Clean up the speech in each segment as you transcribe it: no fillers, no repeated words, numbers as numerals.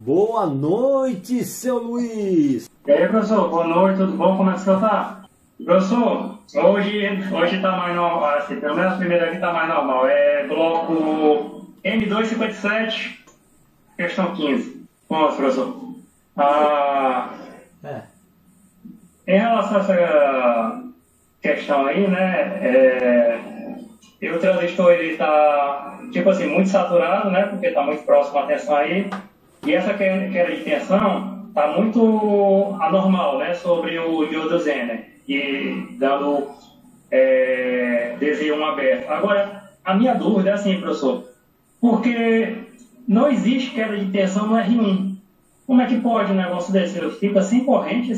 Boa noite, seu Luiz! E aí, professor, boa noite, tudo bom? Como é que o senhor tá? Professor, hoje tá mais normal, assim, pelo menos a primeira aqui tá mais normal. É bloco M257, questão 15. Vamos, professor. É. Em relação a essa questão aí, né, o transistor ele tá, tipo assim, muito saturado, né, porque tá muito próximo à tensão aí, e essa queda de tensão tá muito anormal, né, sobre o diodo Zener, e dando DZ1 aberto. Agora, a minha dúvida é assim, professor, porque não existe queda de tensão no R1. Como é que pode um negócio desse? Fica sem corrente,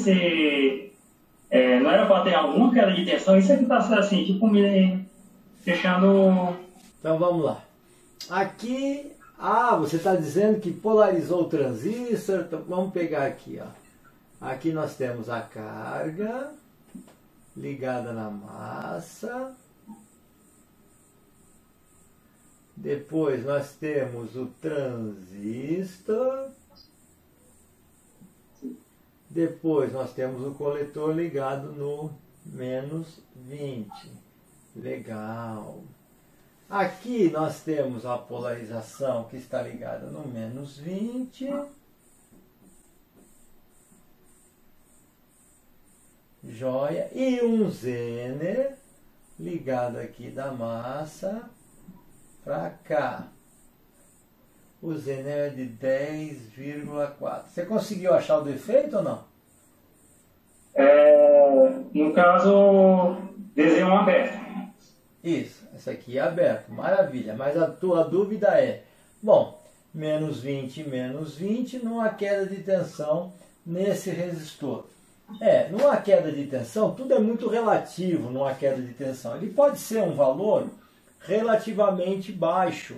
não era para ter alguma queda de tensão? Isso aqui está assim, tipo, me deixando... Então vamos lá. Aqui, você está dizendo que polarizou o transistor. Então, vamos pegar aqui, ó. Aqui nós temos a carga ligada na massa. Depois nós temos o transistor. Depois nós temos o coletor ligado no menos 20. Legal. Aqui nós temos a polarização que está ligada no menos 20. Joia. E um Zener ligado aqui da massa para cá. O Zener é de 10,4. Você conseguiu achar o defeito ou não? No caso, DZ1 aberto. Isso, essa aqui é aberto, maravilha. Mas a tua dúvida é, bom, menos 20, não há queda de tensão nesse resistor. Numa queda de tensão, tudo é muito relativo numa queda de tensão. Ele pode ser um valor relativamente baixo.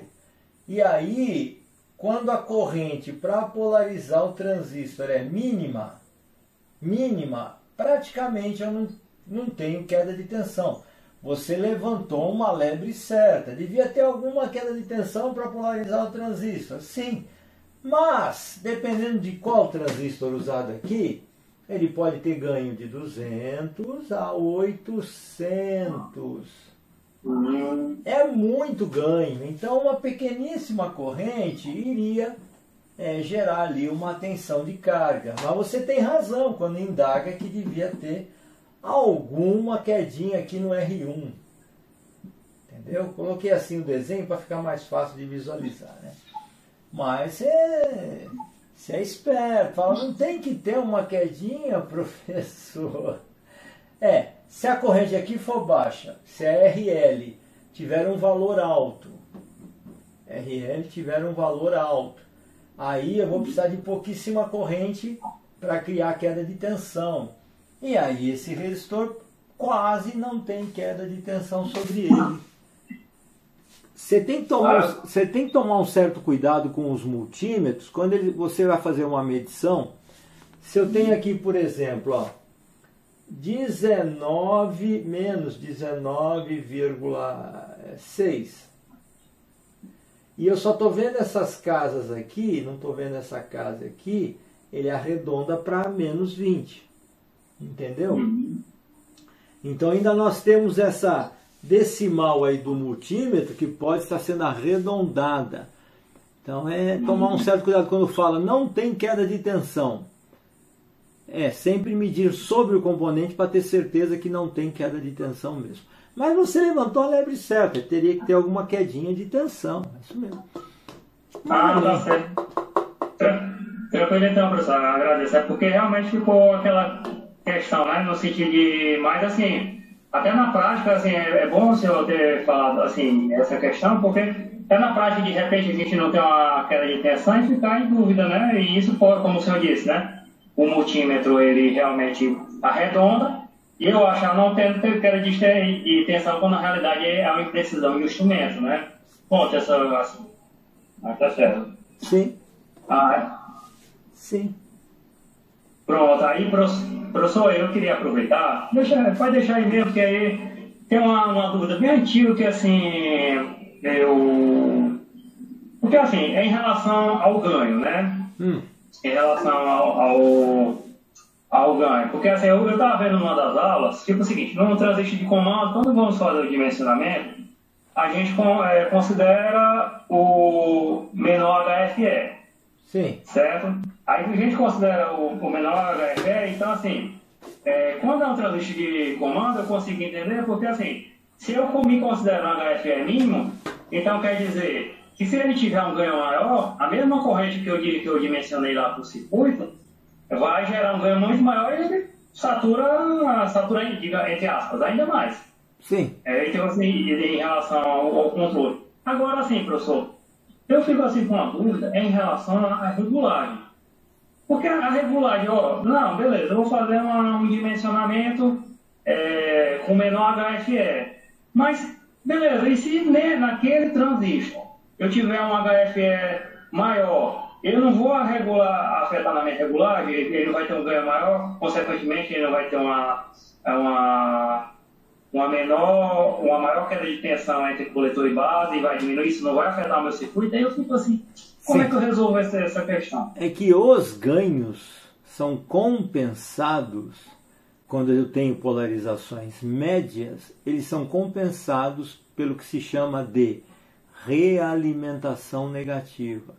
E aí, quando a corrente para polarizar o transistor é mínima, praticamente eu não tenho queda de tensão. Você levantou uma lebre certa. Devia ter alguma queda de tensão para polarizar o transistor? Sim. Mas, dependendo de qual transistor usado aqui, ele pode ter ganho de 200 a 800. É muito ganho. Então, uma pequeníssima corrente iria gerar ali uma tensão de carga. Mas você tem razão quando indaga que devia ter alguma quedinha aqui no R1. Entendeu? Coloquei assim o desenho para ficar mais fácil de visualizar, né? Mas você é esperto. Fala, não tem que ter uma quedinha, professor. Se a corrente aqui for baixa, se a RL tiver um valor alto, aí eu vou precisar de pouquíssima corrente para criar queda de tensão. E aí esse resistor quase não tem queda de tensão sobre ele. Você tem que tomar um certo cuidado com os multímetros quando você vai fazer uma medição. Se eu tenho aqui, por exemplo, ó, 19 menos 19,6. E eu só estou vendo essas casas aqui, não estou vendo essa casa aqui, ele arredonda para menos 20. Entendeu? Então ainda nós temos essa decimal aí do multímetro que pode estar sendo arredondada. Então tomar um certo cuidado quando fala não tem queda de tensão. Sempre medir sobre o componente para ter certeza que não tem queda de tensão mesmo. Mas você levantou a lebre certa, teria que ter alguma quedinha de tensão. É isso mesmo. Tá certo. Tranquilo então, professor, agradeço. Porque realmente ficou aquela questão, né, no sentido de... Mas assim, até na prática, assim, é bom o senhor ter falado assim, essa questão, porque até na prática, de repente, a gente não tem uma queda de tensão e ficar em dúvida, né? E isso pode, como o senhor disse, né? O multímetro, ele realmente arredonda, e eu achar não tendo queda de tensão, quando na realidade é uma imprecisão do instrumento, né? Ponto, essa assim. Tá certo. Sim. Sim. Pronto, aí, professor, eu queria aproveitar, pode deixar aí mesmo, porque aí tem uma dúvida bem antiga que, assim, porque, assim, é em relação ao ganho, né? em relação ao ganho. Porque assim, eu estava vendo numa das aulas, tipo o seguinte, no transistor de comando, quando vamos fazer o dimensionamento, a gente considera o menor HFE. Sim. Certo? Aí a gente considera o menor HFE, então assim, quando é um transistor de comando, eu consigo entender, porque assim, se eu me considero um HFE mínimo, então quer dizer que se ele tiver um ganho maior, a mesma corrente que eu dimensionei lá para o circuito, vai gerar um ganho muito maior e ele satura, entre aspas, ainda mais. Sim. Então, assim, em relação ao controle. Agora, assim, professor, eu fico assim com uma dúvida em relação à regulagem. Porque a regulagem, não, beleza, eu vou fazer um dimensionamento com menor HFE. Mas, beleza, e se naquele transistor eu tiver um HFE maior, eu não vou afetar na minha regulagem, ele não vai ter um ganho maior, consequentemente ele não vai ter uma maior queda de tensão entre coletor e base e vai diminuir, isso não vai afetar o meu circuito. Aí eu fico assim, como é que eu resolvo essa questão? É que os ganhos são compensados quando eu tenho polarizações médias, eles são compensados pelo que se chama de realimentação negativa.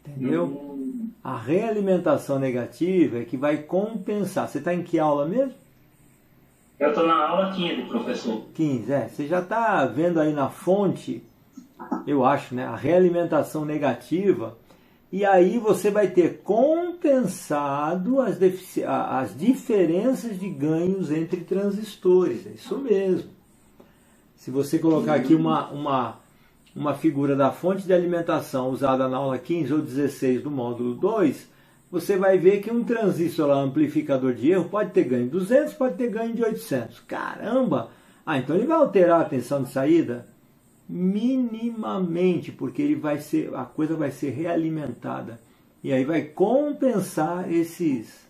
Entendeu? A realimentação negativa é que vai compensar. Você está em que aula mesmo? Eu estou na aula 15, professor. 15, Você já está vendo aí na fonte, eu acho, né? A realimentação negativa. E aí você vai ter compensado as diferenças de ganhos entre transistores. É isso mesmo. Se você colocar aqui uma figura da fonte de alimentação usada na aula 15 ou 16 do módulo 2, você vai ver que um transistor lá, amplificador de erro, pode ter ganho de 200, pode ter ganho de 800. Caramba! Então ele vai alterar a tensão de saída? Minimamente, porque a coisa vai ser realimentada. E aí vai compensar esses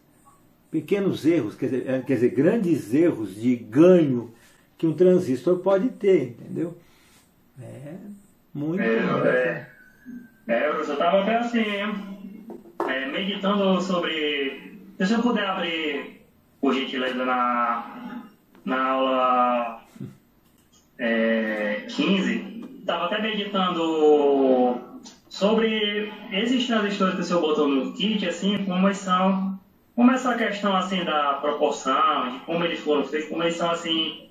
pequenos erros, quer dizer, grandes erros de ganho que um transistor pode ter, entendeu? Muito eu estava até assim, meditando sobre... Se eu puder abrir, por gentileza, na aula 15, estava até meditando sobre esses transistores que o senhor botou no kit, assim, como essa questão, assim, da proporção, de como eles foram feitos, como eles são, assim,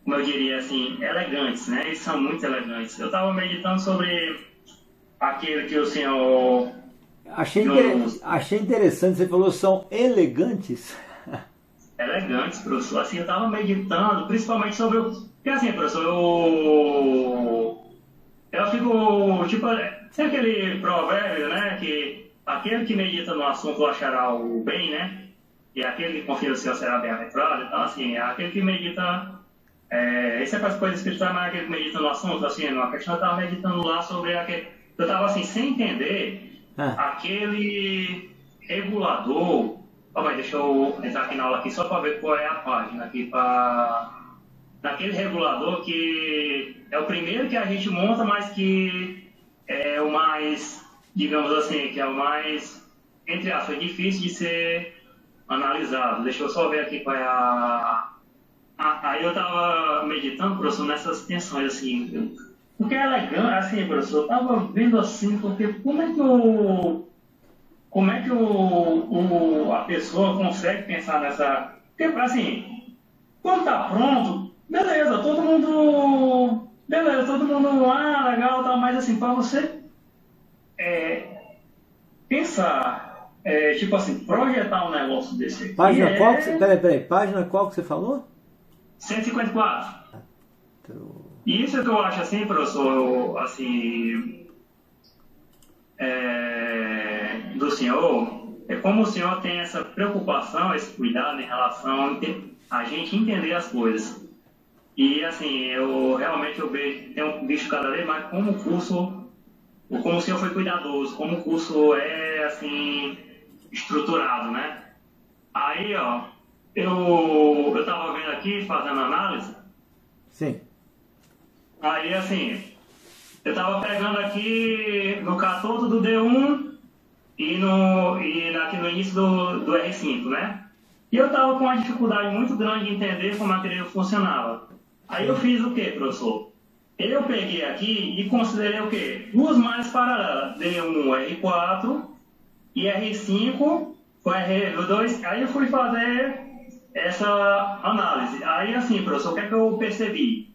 como eu diria, assim, elegantes, né? Eles são muito elegantes. Eu estava meditando sobre aquele que o senhor... Achei interessante, você falou são elegantes. Elegantes, professor. Assim, eu estava meditando, principalmente sobre porque assim, professor, eu fico, tipo, tem aquele provérbio, né, que aquele que medita no assunto achará o bem, né, e aquele que confia no Senhor será bem-aventurado. Então, assim, aquele que medita, isso é para as coisas espirituais, mas aquele que medita no assunto, assim, numa questão, eu estava meditando lá sobre aquele, eu estava, assim, sem entender aquele regulador. Mas deixa eu entrar aqui na aula aqui só para ver qual é a página aqui naquele regulador que é o primeiro que a gente monta, mas que é o mais, digamos assim, que é o mais, entre aspas, difícil de ser analisado. Deixa eu só ver aqui qual é aí eu estava meditando, professor, nessas tensões assim, porque é elegante, assim, professor, eu estava vendo assim, porque como é que a pessoa consegue pensar nessa... Porque, assim, quando tá pronto, beleza, todo mundo, legal, tá, mas, assim, para você pensar, tipo assim, projetar um negócio desse aqui... Página qual que você... Peraí, página qual que você falou? 154. Isso que eu acho, assim, professor, assim... do senhor, é como o senhor tem essa preocupação, esse cuidado em relação a gente entender as coisas. E assim, eu realmente tenho visto cada vez mais como o senhor foi cuidadoso, como o curso é assim, estruturado, né? Aí, eu estava vendo aqui, fazendo análise. Sim. Aí, assim, eu estava pegando aqui no catoto do D1 aqui no início do R5, né? E eu estava com uma dificuldade muito grande de entender como aquilo funcionava. Aí eu fiz o quê, professor? Eu peguei aqui e considerei o quê? Duas malhas paralelas, D1, R4 e R5 com R2. Aí eu fui fazer essa análise. Aí assim, professor, o que é que eu percebi?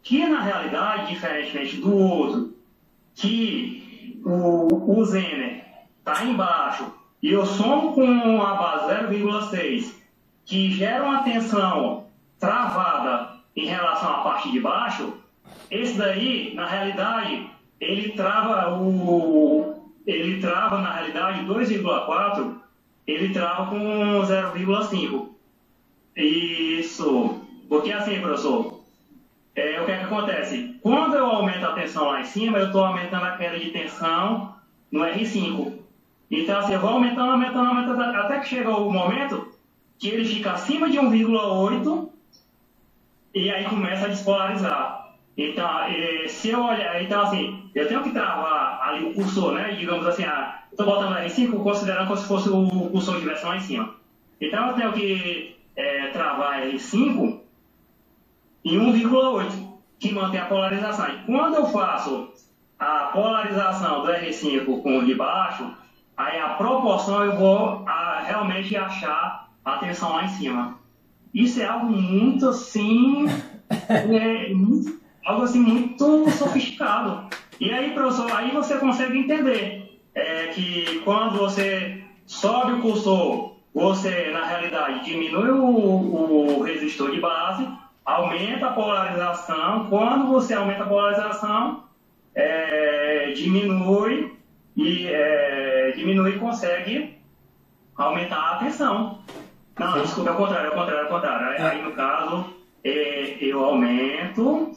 Que na realidade, diferentemente do outro, que o Zener está embaixo e eu somo com a base 0,6, que gera uma tensão travada em relação à parte de baixo, esse daí, na realidade, ele trava na realidade 2,4, ele trava com 0,5. Isso, porque assim, professor, o que é que acontece? Quando eu aumento a tensão lá em cima, eu estou aumentando a queda de tensão no R5. Então, assim, eu vou aumentando, até que chega o momento que ele fica acima de 1,8 e aí começa a despolarizar. Então, se eu olhar, então assim, eu tenho que travar ali o cursor, né? Digamos assim, estou botando R5 considerando como se fosse o cursor estivesse lá em cima. Então, eu tenho que travar R5 em 1,8, que mantém a polarização. E quando eu faço a polarização do R5 com o de baixo, aí a proporção eu vou realmente achar a tensão lá em cima. Isso é algo muito assim, algo assim muito sofisticado. E aí, professor, aí você consegue entender que quando você sobe o cursor, você na realidade diminui o resistor de base, aumenta a polarização. Quando você aumenta a polarização, diminui e consegue aumentar a tensão. Não, desculpa, é o contrário. Aí, no caso, eu aumento,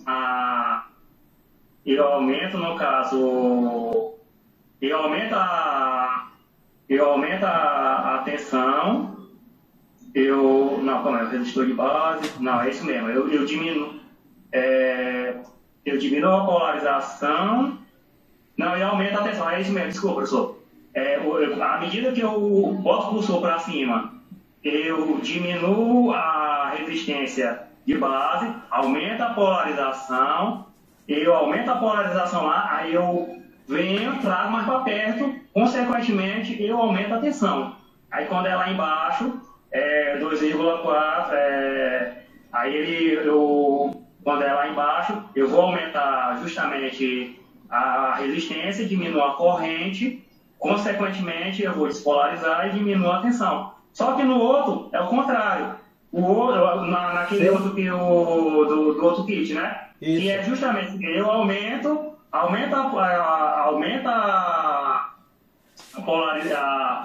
no caso, eu aumento a tensão, o resistor de base, não, é isso mesmo, eu diminuo a polarização, não, eu aumento a tensão, é isso mesmo, desculpa, professor. À medida que eu boto o cursor para cima, eu diminuo a resistência de base, aumento a polarização, eu aumento a polarização lá, aí eu venho, trago mais para perto, consequentemente eu aumento a tensão. Aí quando é lá embaixo, 2,4, quando é lá embaixo, eu vou aumentar justamente a resistência, diminuo a corrente, consequentemente eu vou despolarizar e diminuo a tensão. Só que no outro é o contrário. O outro, naquele outro que do outro kit, né? Isso. Que é justamente eu aumenta a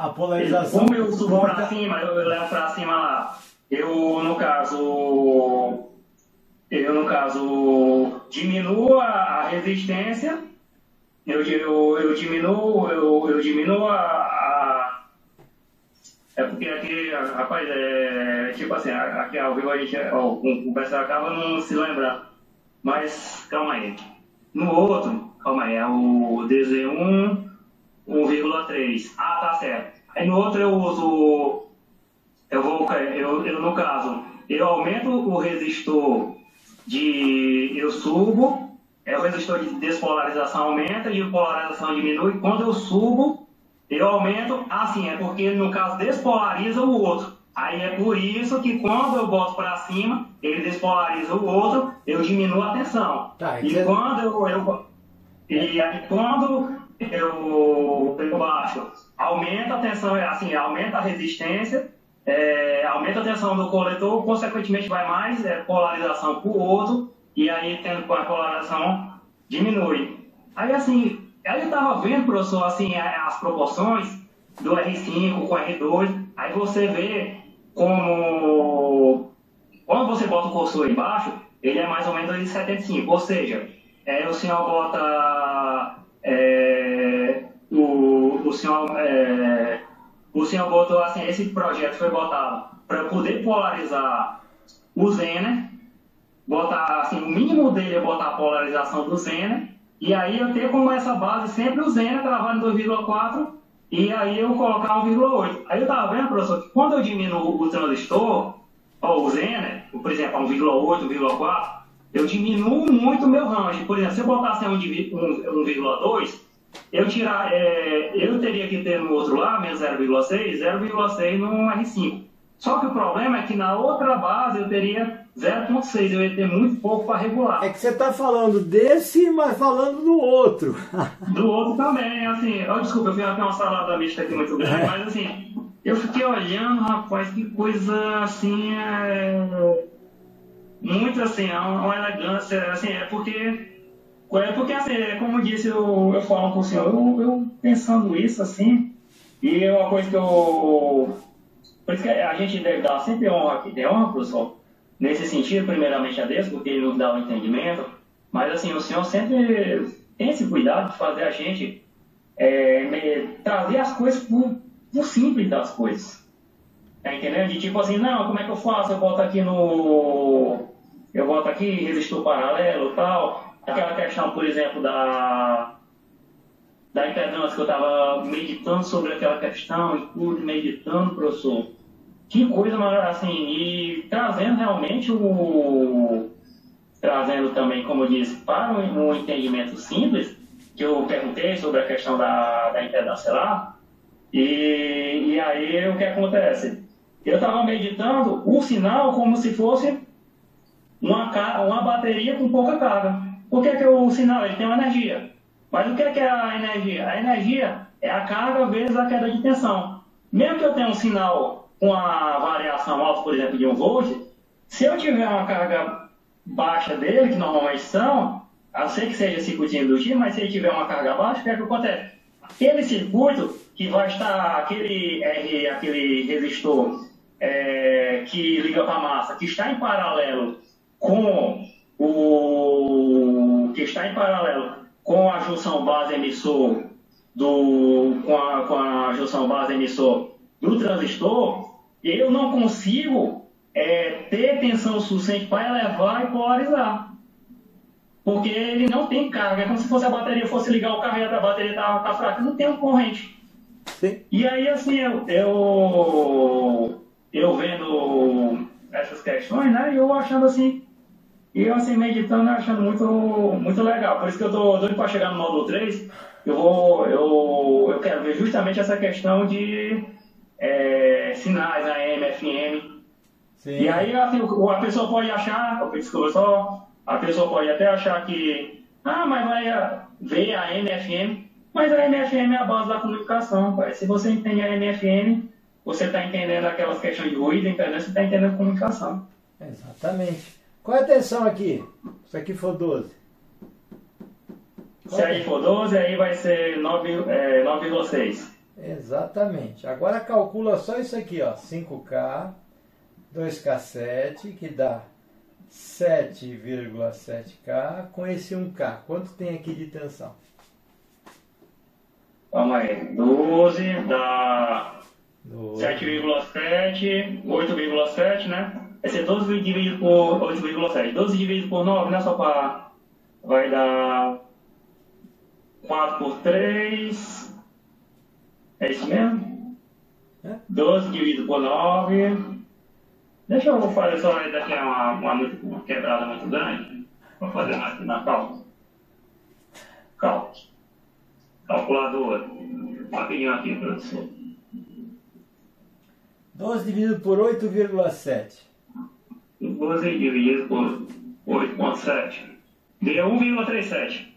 polarização. Como eu subo para cima, eu levo para cima lá. Eu no caso diminuo a resistência. Eu diminuo porque aqui, rapaz, tipo assim, aqui ao vivo a gente, o pessoal acaba não se lembrando. Mas, calma aí. No outro, calma aí, é o DZ1 1,3. Ah, tá certo. Aí no outro eu uso, no caso, eu aumento o resistor eu subo, o resistor de despolarização aumenta e a polarização diminui. Quando eu subo, eu aumento, assim, é porque no caso despolariza o outro. Aí é por isso que quando eu boto para cima, ele despolariza o outro, eu diminuo a tensão. Tá, e quando eu baixo, aumenta a tensão, assim, aumenta a resistência, aumenta a tensão do coletor, consequentemente vai mais polarização para o outro, e aí tendo a polarização diminui. Aí assim, aí eu estava vendo, professor, assim, as proporções do R5 com R2, aí você vê como quando você bota o cursor embaixo, ele é mais ou menos de 75, ou seja, o senhor bota o senhor botou assim, esse projeto foi botado para poder polarizar o Zener, botar assim, o mínimo dele é botar a polarização do Zener, e aí eu ter como essa base sempre o Zener travado em 2,4 e aí eu colocar 1,8. Aí eu estava vendo, professor, que quando eu diminuo o transistor, ou o Zener, por exemplo, a 1,8, 1,4, eu diminuo muito o meu range. Por exemplo, se eu botasse 1,2, eu teria que ter no outro lá, menos 0,6 no R5. Só que o problema é que na outra base eu teria 0,6, eu ia ter muito pouco para regular. É que você está falando desse, mas falando do outro. Do outro também, assim, desculpa, eu fiz até uma salada mista aqui muito grande, mas assim, eu fiquei olhando, rapaz, que coisa assim, muito assim, uma elegância, assim, porque assim, como eu disse, eu falo por senhor, eu pensando isso assim, e é uma coisa que por isso que a gente deve dar sempre honra aqui, tem honra, professor, nesse sentido, primeiramente a Deus, porque ele nos dá o entendimento, mas assim, o senhor sempre tem esse cuidado de fazer a gente trazer as coisas por simples das coisas. Tá entendendo? De tipo assim, não, como é que eu faço? Eu boto aqui resistor paralelo e tal. Aquela questão, por exemplo, da impedância, que eu estava meditando sobre aquela questão e tudo, meditando, professor. Que coisa maravilhosa, assim, e trazendo realmente trazendo também, como eu disse, para um entendimento simples, que eu perguntei sobre a questão da impedância lá, e aí o que acontece? Eu estava meditando o sinal como se fosse uma bateria com pouca carga. Por que o sinal ele tem uma energia? Mas o que é a energia? A energia é a carga vezes a queda de tensão. Mesmo que eu tenha um sinal com a variação alta, por exemplo, de 1 volt, se eu tiver uma carga baixa dele, que normalmente são, a não ser que seja circuitinho indutivo, mas se ele tiver uma carga baixa, o que é que acontece? Aquele circuito que vai estar, aquele resistor que liga para a massa, que está em paralelo com a junção base emissor com a junção base emissor do transistor, eu não consigo ter tensão suficiente para elevar e polarizar. Porque ele não tem carga. É como se fosse a bateria, fosse ligar o carro e a bateria tá fraca. Não tem uma corrente. Sim. E aí, assim, eu vendo essas questões, né? E eu achando assim, meditando, achando muito, muito legal. Por isso que eu tô doido para chegar no módulo 3. Eu quero ver justamente essa questão de sinais AM, FM. Sim. E aí, assim, a pessoa pode achar, a pessoa pode até achar que, mas vai ver a AM/FM, mas a AM/FM é a base da comunicação, pai. Se você entende a AM/FM, você está entendendo aquelas questões de ruído, internet, você está entendendo comunicação. Exatamente. Qual é a tensão aqui? Se aqui for 12. Se aí for 12, aí vai ser 9,6. Exatamente. Agora calcula só isso aqui, ó, 5K, 2K7, que dá 7,7K, com esse 1K. Quanto tem aqui de tensão? Vamos aí, 12 dá 7,7, 8,7, né? Vai ser 12 dividido por 8,7. 12 dividido por 9, né? Só para... vai dar 4 por 3. É isso mesmo? 12 dividido por 9. Deixa eu fazer só daqui uma quebrada muito grande. Vou fazer aqui na calculadora. Rapidinho aqui, professor. 12 dividido por 8,7. 12 dividido por 8,7. Deu 1,37.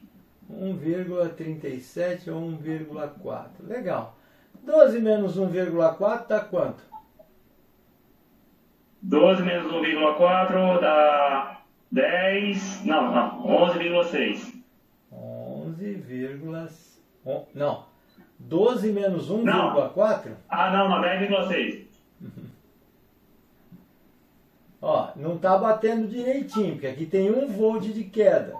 1,37 ou 1,4. Legal. 12 menos 1,4 dá quanto? 12 menos 1,4 dá 10... Não, 11,6. 11,6. Não. 12 menos 1,4? Não, 10,6. Ó, não está batendo direitinho, porque aqui tem 1 volt de queda.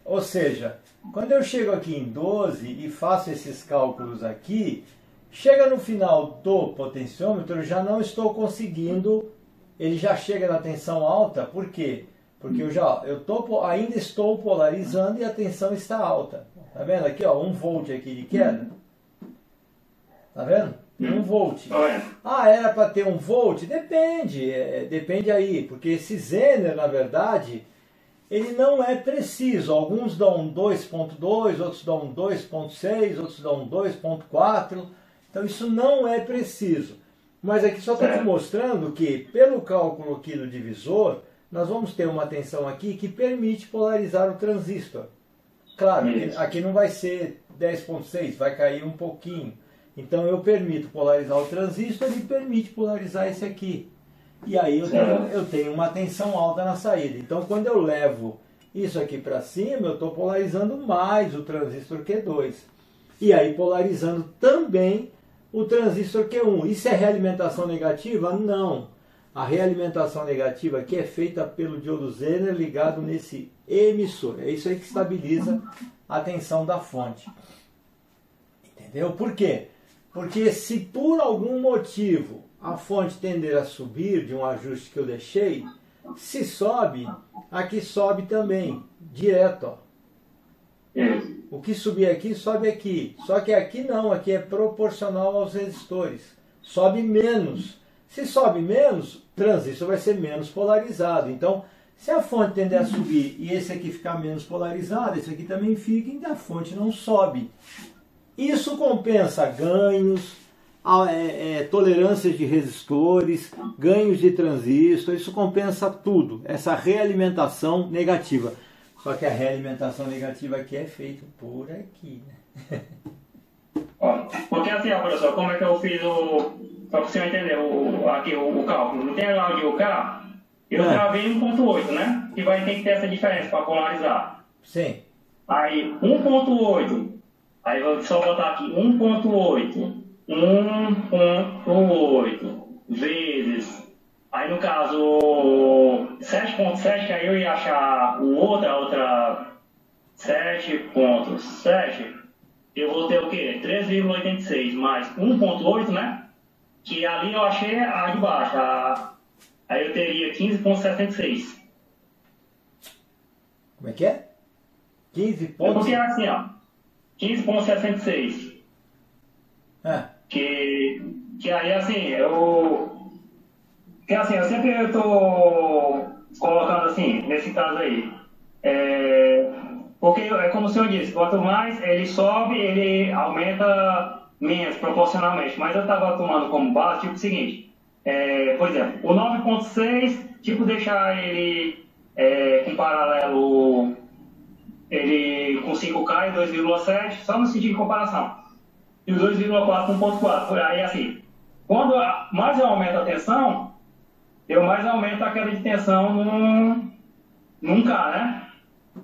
Ou seja, quando eu chego aqui em 12 e faço esses cálculos aqui, chega no final do potenciômetro, eu já não estou conseguindo, ele já chega na tensão alta. Por quê? Porque ainda estou polarizando e a tensão está alta. Tá vendo aqui, ó, 1 volt aqui de queda. Tá vendo? Tem 1 volt. Olha. Ah, era para ter 1 volt? Depende, depende aí, porque esse Zener, na verdade, ele não é preciso. Alguns dão 2.2, outros dão 2.6, outros dão 2.4. Então isso não é preciso. Mas aqui só está te mostrando que, pelo cálculo aqui do divisor, nós vamos ter uma tensão aqui que permite polarizar o transistor. Claro, aqui não vai ser 10.6, vai cair um pouquinho. Então eu permito polarizar o transistor e permite polarizar esse aqui. E aí eu tenho uma tensão alta na saída. Então quando eu levo isso aqui para cima, eu estou polarizando mais o transistor Q2. E aí polarizando também o transistor Q1. Isso é realimentação negativa? Não. A realimentação negativa aqui é feita pelo diodo Zener ligado nesse emissor. É isso aí que estabiliza a tensão da fonte. Entendeu? Por quê? Porque se por algum motivo a fonte tender a subir de um ajuste que eu deixei, se sobe, aqui sobe também, direto. Ó. O que subir aqui, sobe aqui. Só que aqui não, aqui é proporcional aos resistores. Sobe menos. Se sobe menos, o transistor vai ser menos polarizado. Então, se a fonte tender a subir e esse aqui ficar menos polarizado, esse aqui também fica, então a fonte não sobe. Isso compensa ganhos, tolerâncias de resistores, ganhos de transistor, isso compensa tudo, essa realimentação negativa. Só que a realimentação negativa aqui é feita por aqui, né? Ó, porque assim, ó, professor, como é que eu fiz só para você entender aqui o cálculo? Não tem lá de UK, eu gravei 1.8, né? Que vai ter que ter essa diferença para polarizar. Sim. Aí 1.8. Aí vou só botar aqui 1.8 vezes, aí no caso 7.7, que aí eu ia achar a outra 7.7, eu vou ter o quê? 3,86 mais 1.8, né? Que ali eu achei a de baixo, aí eu teria 15.76. Como é que é? 15 pontos? Porque é assim, ó. 15.66. Que aí assim, que assim, eu sempre estou colocando assim, nesse caso aí. Porque é como o senhor disse, quanto mais ele sobe, ele aumenta menos proporcionalmente. Mas eu estava tomando como base, tipo o seguinte, por exemplo, o 9.6, tipo deixar ele com paralelo, ele com 5K e 2,7, só no sentido de comparação. E o 2,4 com 1,4. Aí assim, quando mais eu aumento a tensão, eu mais aumento a queda de tensão num K, né?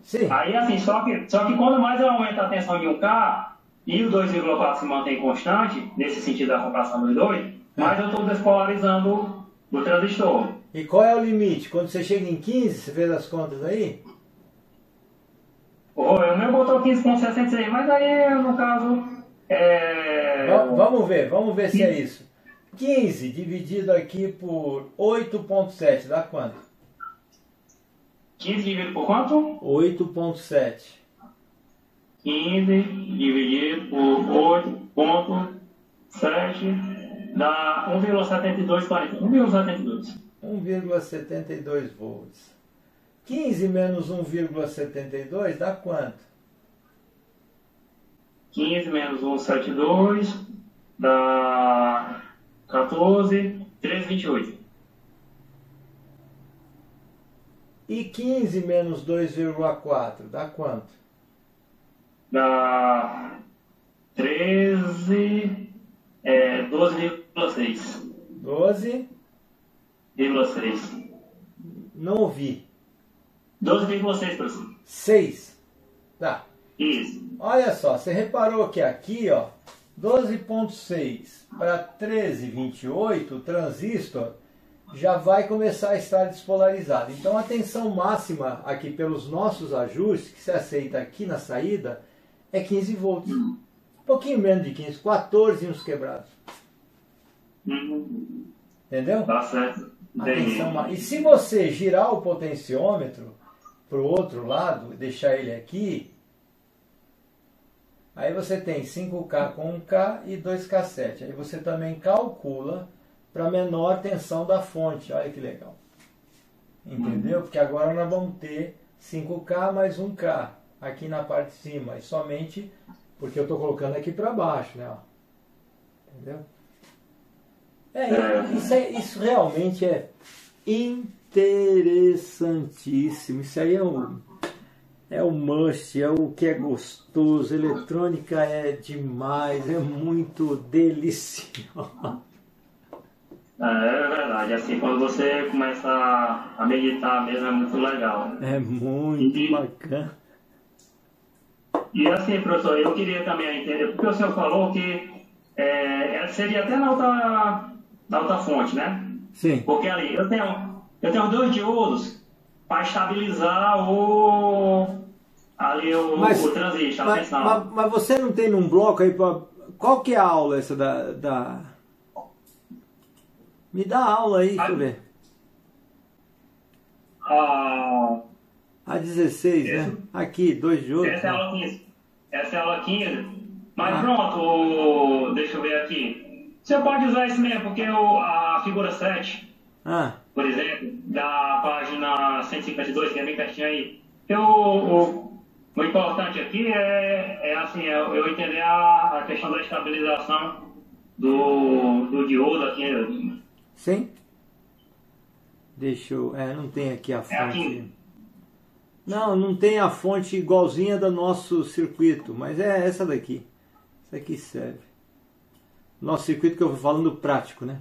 Sim. Aí assim, só que quando mais eu aumento a tensão de um K e o 2,4 se mantém constante, nesse sentido da comparação dos dois, mais eu estou despolarizando o transistor. E qual é o limite? Quando você chega em 15, você fez as contas aí? O meu botou 15.66, mas aí no caso... Vamos ver se é isso. 15 dividido aqui por 8.7 dá quanto? 15 dividido por quanto? 8.7. 15 dividido por 8.7 dá 1,7240. 1,72. 1,72 volts. 15 menos 1,72 dá quanto? 15 menos 1,72 dá 14, 13,28. E 15 menos 2,4 dá quanto? Dá 12,6. 12,6. Não ouvi. 12,6, professor. 6. Tá. Isso. Olha só, você reparou que aqui, ó, 12.6 para 13,28, o transistor já vai começar a estar despolarizado. Então a tensão máxima aqui pelos nossos ajustes, que se aceita aqui na saída, é 15 volts. Um pouquinho menos de 15, 14 e uns quebrados. Entendeu? Tá certo. E se você girar o potenciômetro para o outro lado, deixar ele aqui, Aí você tem 5K com 1K e 2K7. Aí você também calcula para menor tensão da fonte. Olha que legal. Entendeu? Porque agora nós vamos ter 5K mais 1K aqui na parte de cima. E somente porque eu estou colocando aqui para baixo, né? Ó. Entendeu? Isso realmente é interessantíssimo. Isso aí é o must, é o que é gostoso. Eletrônica é demais, é muito delicioso. É verdade, assim, quando você começa a meditar mesmo é muito legal. É muito bacana. E assim, professor, eu queria também entender, porque o senhor falou que seria até na alta fonte, né? Sim. Porque ali eu tenho 2 diodos para estabilizar o transistor, a tensão. Mas você não tem num bloco aí para... Qual que é a aula essa da... Me dá a aula aí, deixa eu ver. A 16, né? Aqui, 2 diodos. Essa é a aula 15. Essa é a aula 15. Mas pronto, deixa eu ver aqui. Você pode usar isso mesmo, porque a figura 7, por exemplo, da página 152, que é bem pertinho aí, o importante aqui é assim, eu entender a questão da estabilização do diodo aqui. Sim? Deixa eu... não tem aqui a fonte. Aqui. Não tem a fonte igualzinha do nosso circuito, mas é essa daqui. Essa aqui serve. Nosso circuito que eu vou falando prático, né?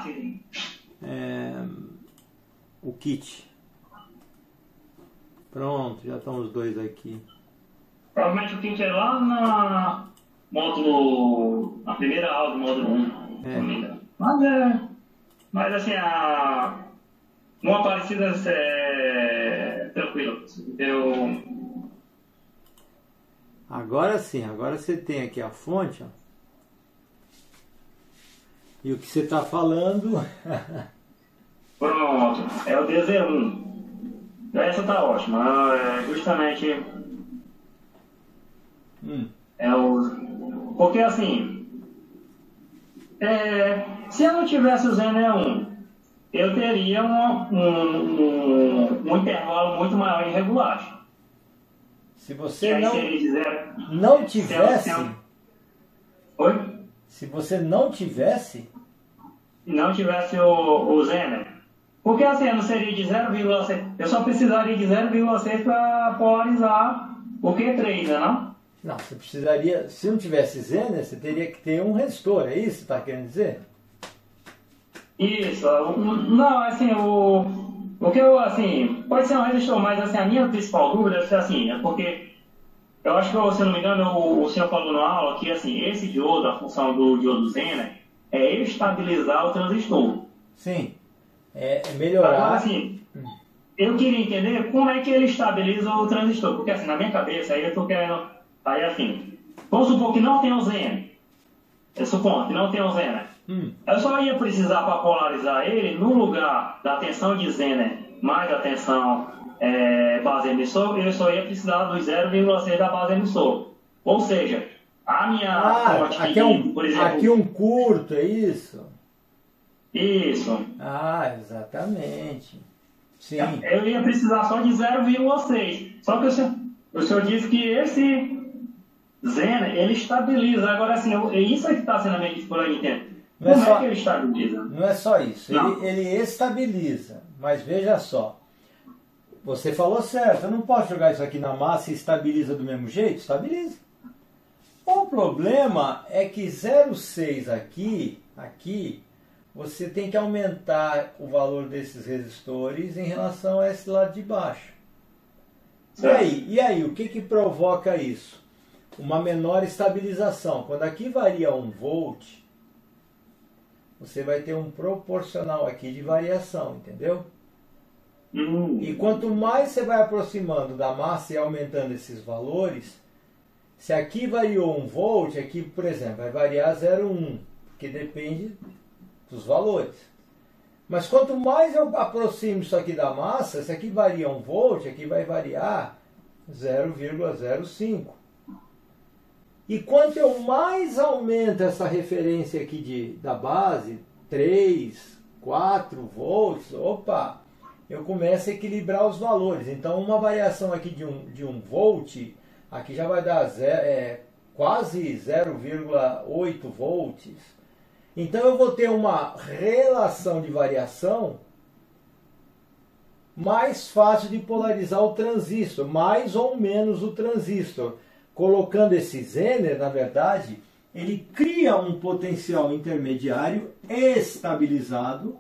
Sim. O kit. Pronto, já estão os dois aqui. Provavelmente o kit é lá na primeira aula do módulo 1. Mas assim, uma parecida é tranquila. Agora sim, agora você tem aqui a fonte, ó. E o que você está falando? Pronto, é o DZ1. Essa tá ótima. Justamente porque assim, se eu não tivesse o Zener 1, eu teria um intervalo muito maior em regulagem. Se você não tivesse... Oi? Se você não tivesse... Não tivesse o Zener. Porque assim, eu não seria de 0,6. Eu só precisaria de 0,6 para polarizar o Q3, né, não? Não, você precisaria... Se não tivesse Zener, você teria que ter um resistor, é isso que você está querendo dizer? Isso. Não, assim, o que eu, assim... Pode ser um resistor, mas assim, a minha principal dúvida é assim, é porque... Eu acho que, se não me engano, o senhor falou na aula que, assim, esse diodo, a função do diodo Zener, é estabilizar o transistor. Sim. É melhorar... Agora, assim, eu queria entender como é que ele estabiliza o transistor. Porque, assim, na minha cabeça, aí eu tô querendo... Aí, assim, vamos supor que não tem o Zener. Eu suponho que não tem o Zener. Eu só ia precisar, para polarizar ele, no lugar da tensão de Zener mais a tensão base emissor, eu só ia precisar dos 0,6 da base emissor. Ou seja, a minha fonte aqui por exemplo... Aqui um curto, é isso? Isso. Exatamente. Sim. Eu ia precisar só de 0,6. Só que o senhor disse que esse Zener, ele estabiliza. Agora, assim, isso é que está sendo a minha dificuldade de entender. Como é que ele estabiliza? Não é só isso. Ele estabiliza. Mas veja só. Você falou certo. Eu não posso jogar isso aqui na massa e estabiliza do mesmo jeito? Estabiliza. O problema é que 0,6 aqui, você tem que aumentar o valor desses resistores em relação a esse lado de baixo. E aí, o que provoca isso? Uma menor estabilização. Quando aqui varia 1 volt, você vai ter um proporcional aqui de variação, entendeu? E quanto mais você vai aproximando da massa e aumentando esses valores, se aqui variou 1 volt, aqui, por exemplo, vai variar 0,1, porque depende dos valores. Mas quanto mais eu aproximo isso aqui da massa, se aqui varia 1 volt, aqui vai variar 0,05. E quanto eu mais aumento essa referência aqui da base, 3, 4 volts, opa, eu começo a equilibrar os valores. Então uma variação aqui de 1 volt, aqui já vai dar quase 0,8 volts. Então eu vou ter uma relação de variação mais fácil de polarizar o transistor, mais ou menos o transistor. Colocando esse Zener, na verdade, ele cria um potencial intermediário estabilizado,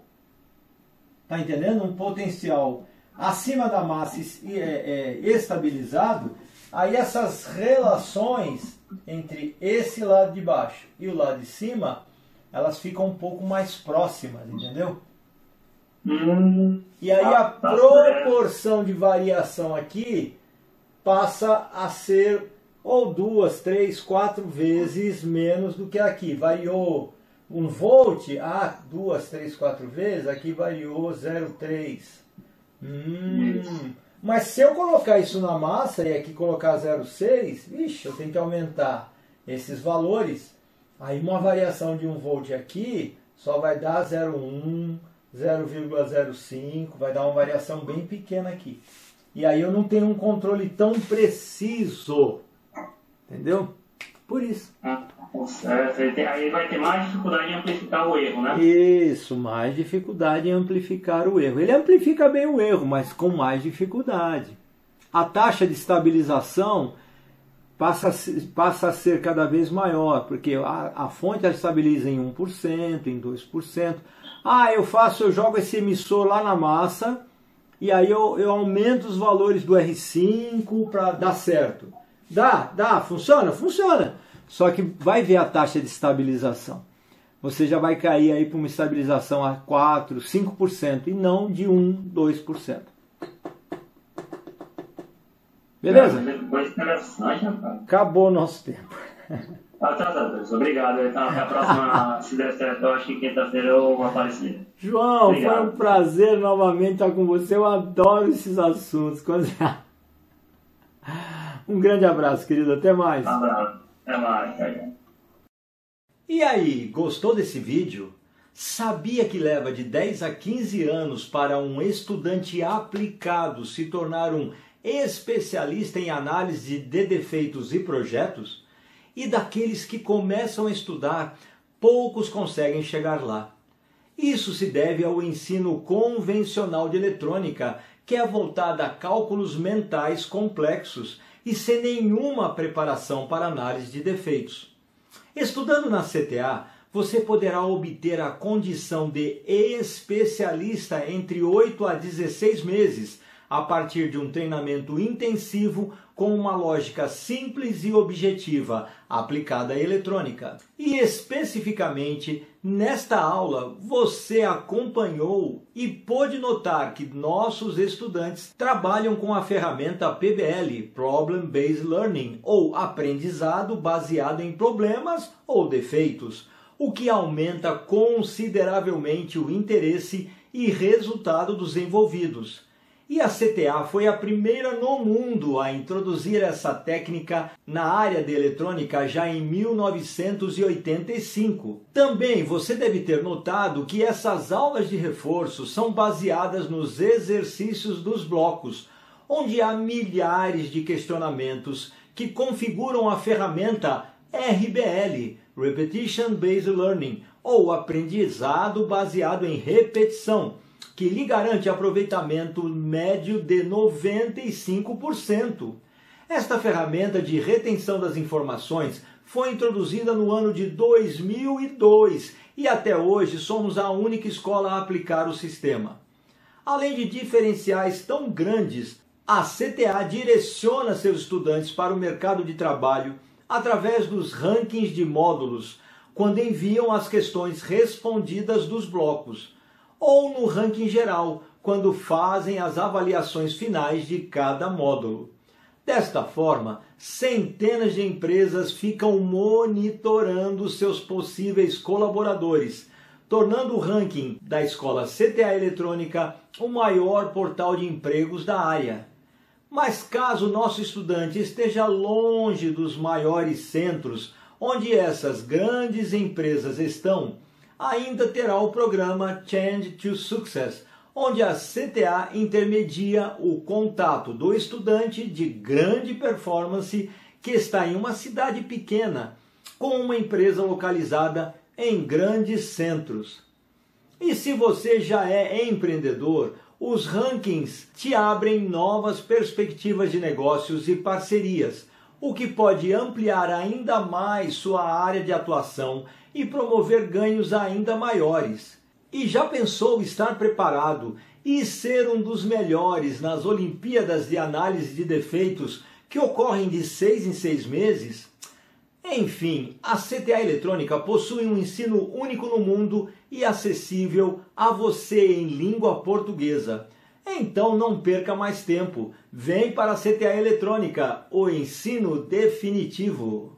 tá entendendo? Um potencial acima da massa estabilizado. Aí essas relações entre esse lado de baixo e o lado de cima, elas ficam um pouco mais próximas, entendeu? E aí a proporção de variação aqui passa a ser ou 2, 3, 4 vezes menos do que aqui. Variou 1 volt, 2, 3, 4 vezes, aqui variou 0,3. Mas se eu colocar isso na massa e aqui colocar 0,6, vixe, eu tenho que aumentar esses valores. Aí uma variação de 1 volt aqui só vai dar 0,1, 0,05, vai dar uma variação bem pequena aqui. E aí eu não tenho um controle tão preciso, entendeu? Por isso. Aí vai ter mais dificuldade em amplificar o erro, né? Isso, mais dificuldade em amplificar o erro. Ele amplifica bem o erro, mas com mais dificuldade. A taxa de estabilização passa a ser cada vez maior, porque a fonte ela estabiliza em 1%, em 2%. Eu jogo esse emissor lá na massa e aí eu aumento os valores do R5 para dar certo. Dá, funciona? Funciona. Só que vai ver a taxa de estabilização. Você já vai cair aí para uma estabilização a 4%, 5% e não de 1%, 2%. Beleza? Acabou o nosso tempo. Obrigado. Então, até a próxima. Se der certo, eu acho que quinta-feira eu vou aparecer. João, obrigado. Foi um prazer novamente estar com você. Eu adoro esses assuntos. Um grande abraço, querido. Até mais. Um abraço. Até mais. E aí, gostou desse vídeo? Sabia que leva de 10 a 15 anos para um estudante aplicado se tornar um especialista em análise de defeitos e projetos? E daqueles que começam a estudar, poucos conseguem chegar lá. Isso se deve ao ensino convencional de eletrônica, que é voltada a cálculos mentais complexos e sem nenhuma preparação para análise de defeitos. Estudando na CTA, você poderá obter a condição de especialista entre 8 a 16 meses, a partir de um treinamento intensivo com uma lógica simples e objetiva, aplicada à eletrônica. E especificamente, nesta aula, você acompanhou e pôde notar que nossos estudantes trabalham com a ferramenta PBL, Problem Based Learning, ou aprendizado baseado em problemas ou defeitos, o que aumenta consideravelmente o interesse e resultado dos envolvidos. E a CTA foi a primeira no mundo a introduzir essa técnica na área de eletrônica já em 1985. Também você deve ter notado que essas aulas de reforço são baseadas nos exercícios dos blocos, onde há milhares de questionamentos que configuram a ferramenta RBL, Repetition Based Learning, ou aprendizado baseado em repetição, que lhe garante aproveitamento médio de 95%. Esta ferramenta de retenção das informações foi introduzida no ano de 2002 e até hoje somos a única escola a aplicar o sistema. Além de diferenciais tão grandes, a CTA direciona seus estudantes para o mercado de trabalho através dos rankings de módulos, quando enviam as questões respondidas dos blocos, ou no ranking geral, quando fazem as avaliações finais de cada módulo. Desta forma, centenas de empresas ficam monitorando seus possíveis colaboradores, tornando o ranking da Escola CTA Eletrônica o maior portal de empregos da área. Mas caso o nosso estudante esteja longe dos maiores centros onde essas grandes empresas estão, ainda terá o programa Change to Success, onde a CTA intermedia o contato do estudante de grande performance que está em uma cidade pequena com uma empresa localizada em grandes centros. E se você já é empreendedor, os rankings te abrem novas perspectivas de negócios e parcerias, o que pode ampliar ainda mais sua área de atuação e promover ganhos ainda maiores. E já pensou estar preparado e ser um dos melhores nas Olimpíadas de Análise de Defeitos que ocorrem de 6 em 6 meses? Enfim, a CTA Eletrônica possui um ensino único no mundo e acessível a você em língua portuguesa. Então não perca mais tempo. Vem para a CTA Eletrônica, o ensino definitivo.